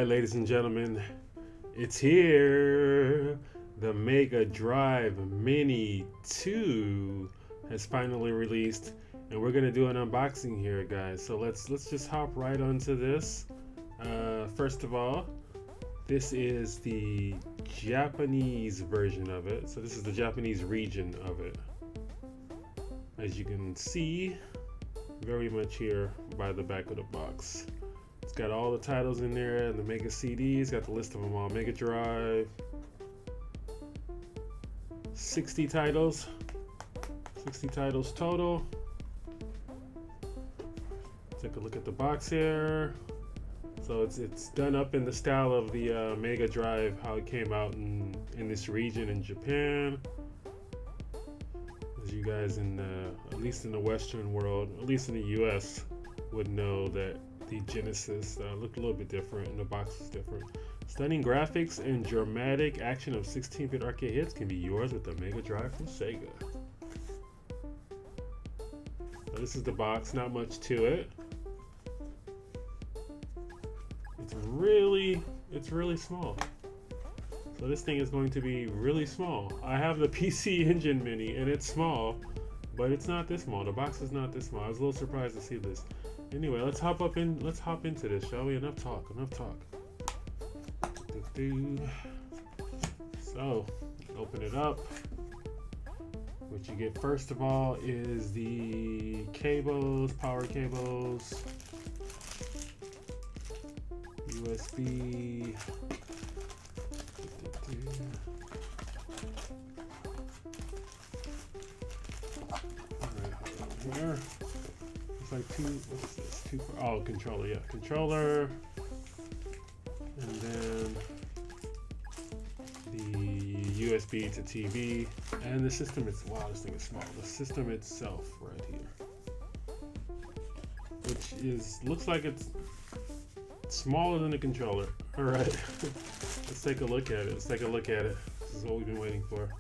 ladies and gentlemen, it's here. The Mega Drive Mini 2 has finally released, and we're gonna do an unboxing here, guys. So let's just hop right onto this. First of all, this is the Japanese version of it. So this is the Japanese region of it. As you can see, very much here by the back of the box. It's got all the titles in there and the Mega CDs, got the list of them all. Mega Drive, 60 titles total. Take a look at the box here. So it's done up in the style of the Mega Drive, how it came out in this region in Japan. As you guys at least in the Western world, at least in the US, would know that the Genesis looked a little bit different and the box is different. Stunning graphics and dramatic action of 16-bit arcade hits can be yours with the Mega Drive from Sega. So this is the box, not much to it. It's really small. So this thing is going to be really small. I have the PC Engine Mini and it's small, but it's not this small. The box is not this small. I was a little surprised to see this. Anyway, let's hop into this, shall we? Enough talk. So, open it up. What you get first of all is the cables, power cables, USB. Alright, here. It's like what's this? Controller, yeah. Controller. And then the USB to TV. And the system wow, this thing is small. The system itself right here. Which looks like it's smaller than the controller. Alright. Let's take a look at it. This is what we've been waiting for.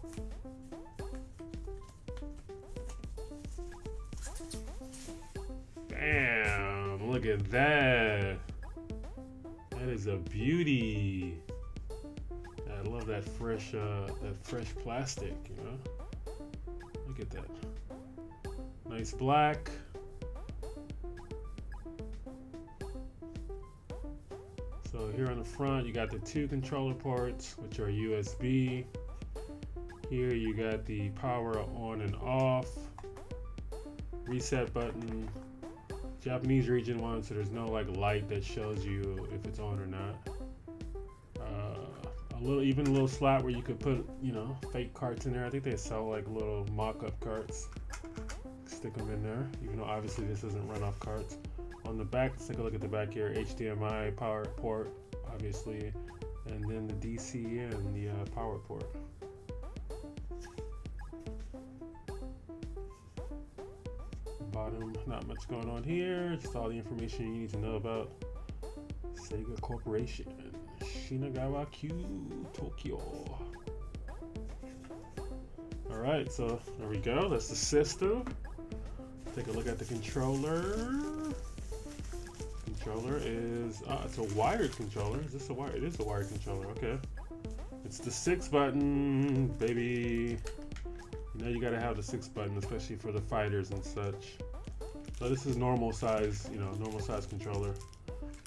Bam! Look at that. That is a beauty. I love that fresh plastic, you know? Look at that. Nice black. So here on the front, you got the two controller ports, which are USB. Here you got the power on and off, reset button, Japanese region one, so there's no like light that shows you if it's on or not. Even a little slot where you could put, you know, fake carts in there. I think they sell like little mock-up carts. Stick them in there, even though obviously this doesn't run off carts. On the back, let's take a look at the back here. HDMI power port, obviously, and then the DC and the power port. Bottom, not much going on here. Just all the information you need to know about Sega Corporation, Shinagawa-Q, Tokyo. All right, so there we go. That's the system. Take a look at the controller. Controller is it's a wired controller. Is this a wire? It is a wired controller. Okay. It's the 6 button, baby. You know you gotta have the 6 button, especially for the fighters and such. So this is normal size, normal size controller.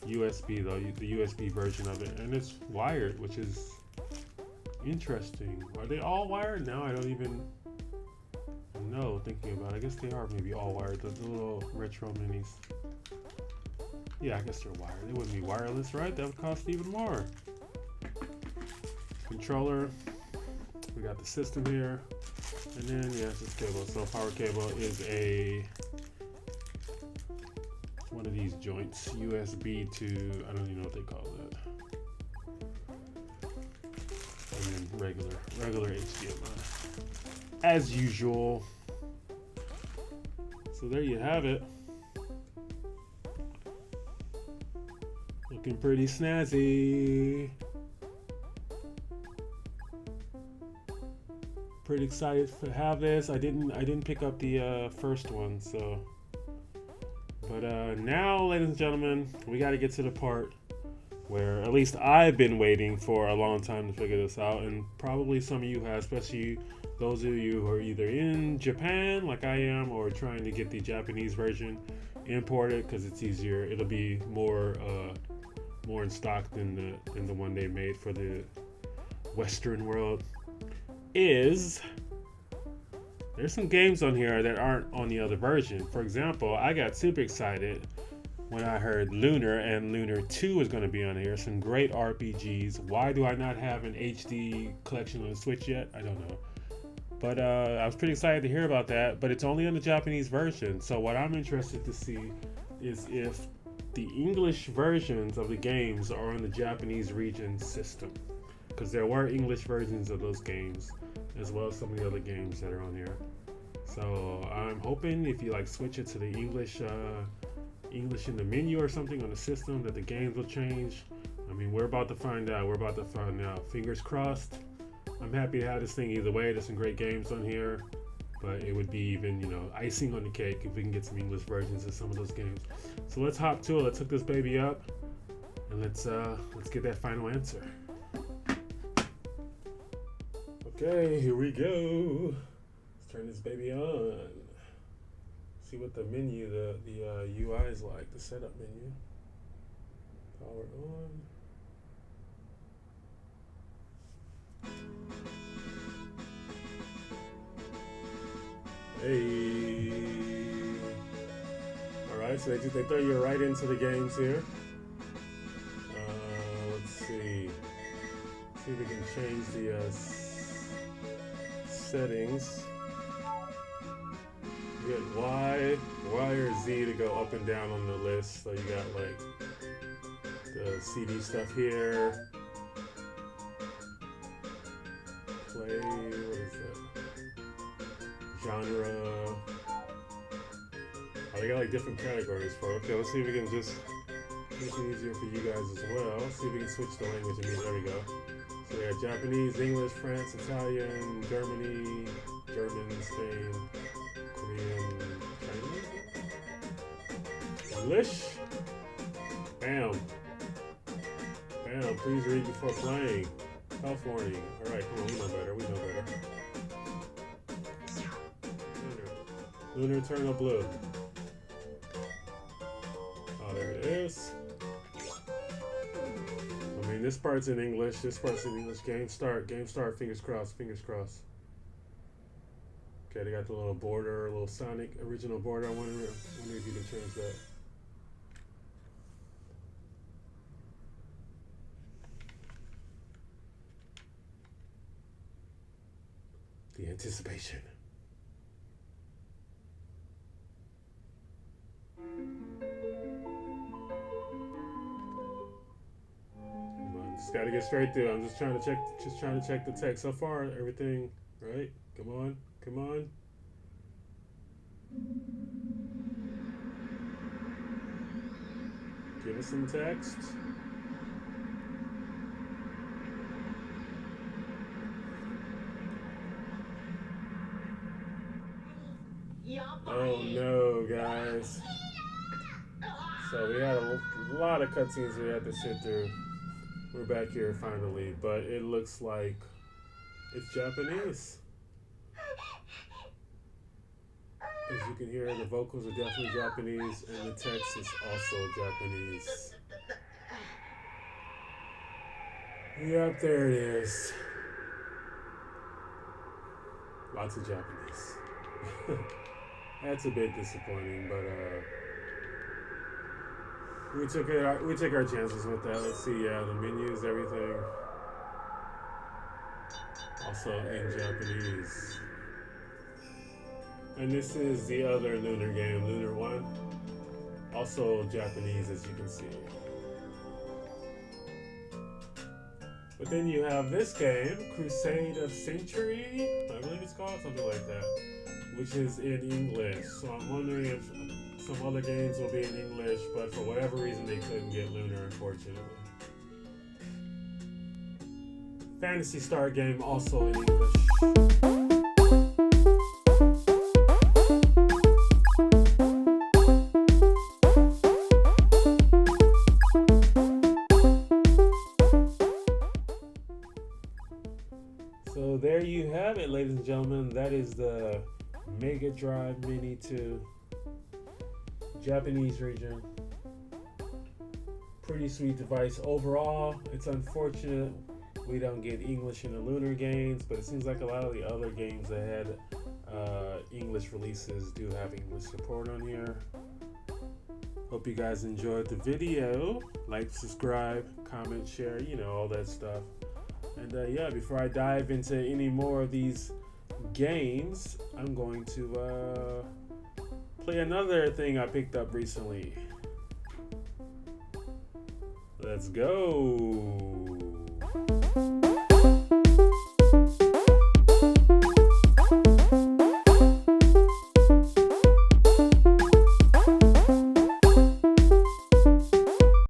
USB though, the USB version of it, and it's wired, which is interesting. Are they all wired? Now I don't even know. Thinking about it, I guess they are maybe all wired. The little retro minis. Yeah, I guess they're wired. They wouldn't be wireless, right? That would cost even more. Controller. We got the system here, and then yeah, it's just cable. So power cable is one of these joints, USB to, I don't even know what they call that. And then regular HDMI, as usual. So there you have it. Looking pretty snazzy. Pretty excited to have this. I didn't pick up the first one, so. But now, ladies and gentlemen, we got to get to the part where at least I've been waiting for a long time to figure this out, and probably some of you have, especially those of you who are either in Japan like I am or trying to get the Japanese version imported because it's easier. It'll be more in stock than the one they made for the Western world. There's some games on here that aren't on the other version. For example, I got super excited when I heard Lunar, and Lunar 2 is going to be on here. Some great RPGs. Why do I not have an HD collection on the Switch yet? I don't know. But I was pretty excited to hear about that, but it's only on the Japanese version. So what I'm interested to see is if the English versions of the games are on the Japanese region system. Because there were English versions of those games, as well as some of the other games that are on here. So I'm hoping if you like switch it to the English in the menu or something on the system, that the games will change. I mean, we're about to find out. Fingers crossed. I'm happy to have this thing either way. There's some great games on here, but it would be even, icing on the cake if we can get some English versions of some of those games. So let's hop to it. Let's hook this baby up, and let's get that final answer. Okay, here we go. Let's turn this baby on. See what the menu, the UI is like, the setup menu. Power on. Hey. Alright, so they throw you right into the games here. Let's see. See if we can change the settings. You get Y or Z to go up and down on the list. So you got like the CD stuff here. Play, what is that? Genre. Oh, they got like different categories for it. Okay, let's see if we can just make it easier for you guys as well. Let's see if we can switch the language. There we go. So we got Japanese, English, France, Italian, German, Spain, Korean, Chinese, English. Bam. Bam. Please read before playing. Health warning. All right, come on. We know better. Lunar Eternal Blue. Oh, there it is. I mean, this part's in English. Game start. Fingers crossed. Okay, they got the little border, little Sonic original border. I wonder if you can change that. The anticipation. Just gotta get straight through. I'm just trying to check the text. So far, everything right. Come on. Give us some text. Oh no, guys. So we had a lot of cutscenes we had to sit through. We're back here finally, but it looks like it's Japanese. As you can hear, the vocals are definitely Japanese, and the text is also Japanese. Yep, there it is. Lots of Japanese. That's a bit disappointing, but we took our chances with that. Let's see, the menus, everything, also in Japanese. And this is the other Lunar game, Lunar 1, also Japanese, as you can see. But then you have this game, Crusade of Century, I believe it's called, something like that, which is in English. So I'm wondering if some other games will be in English, but for whatever reason they couldn't get Lunar, unfortunately. Phantasy Star game also in English. there you have it, ladies and gentlemen. That is the Mega Drive Mini 2, Japanese region. Pretty sweet device overall. It's unfortunate we don't get English in the Lunar games, but it seems like a lot of the other games that had English releases do have English support on here. Hope you guys enjoyed the video. Like, subscribe, comment, share, you know, all that stuff. And yeah, before I dive into any more of these games, I'm going to play another thing I picked up recently. Let's go.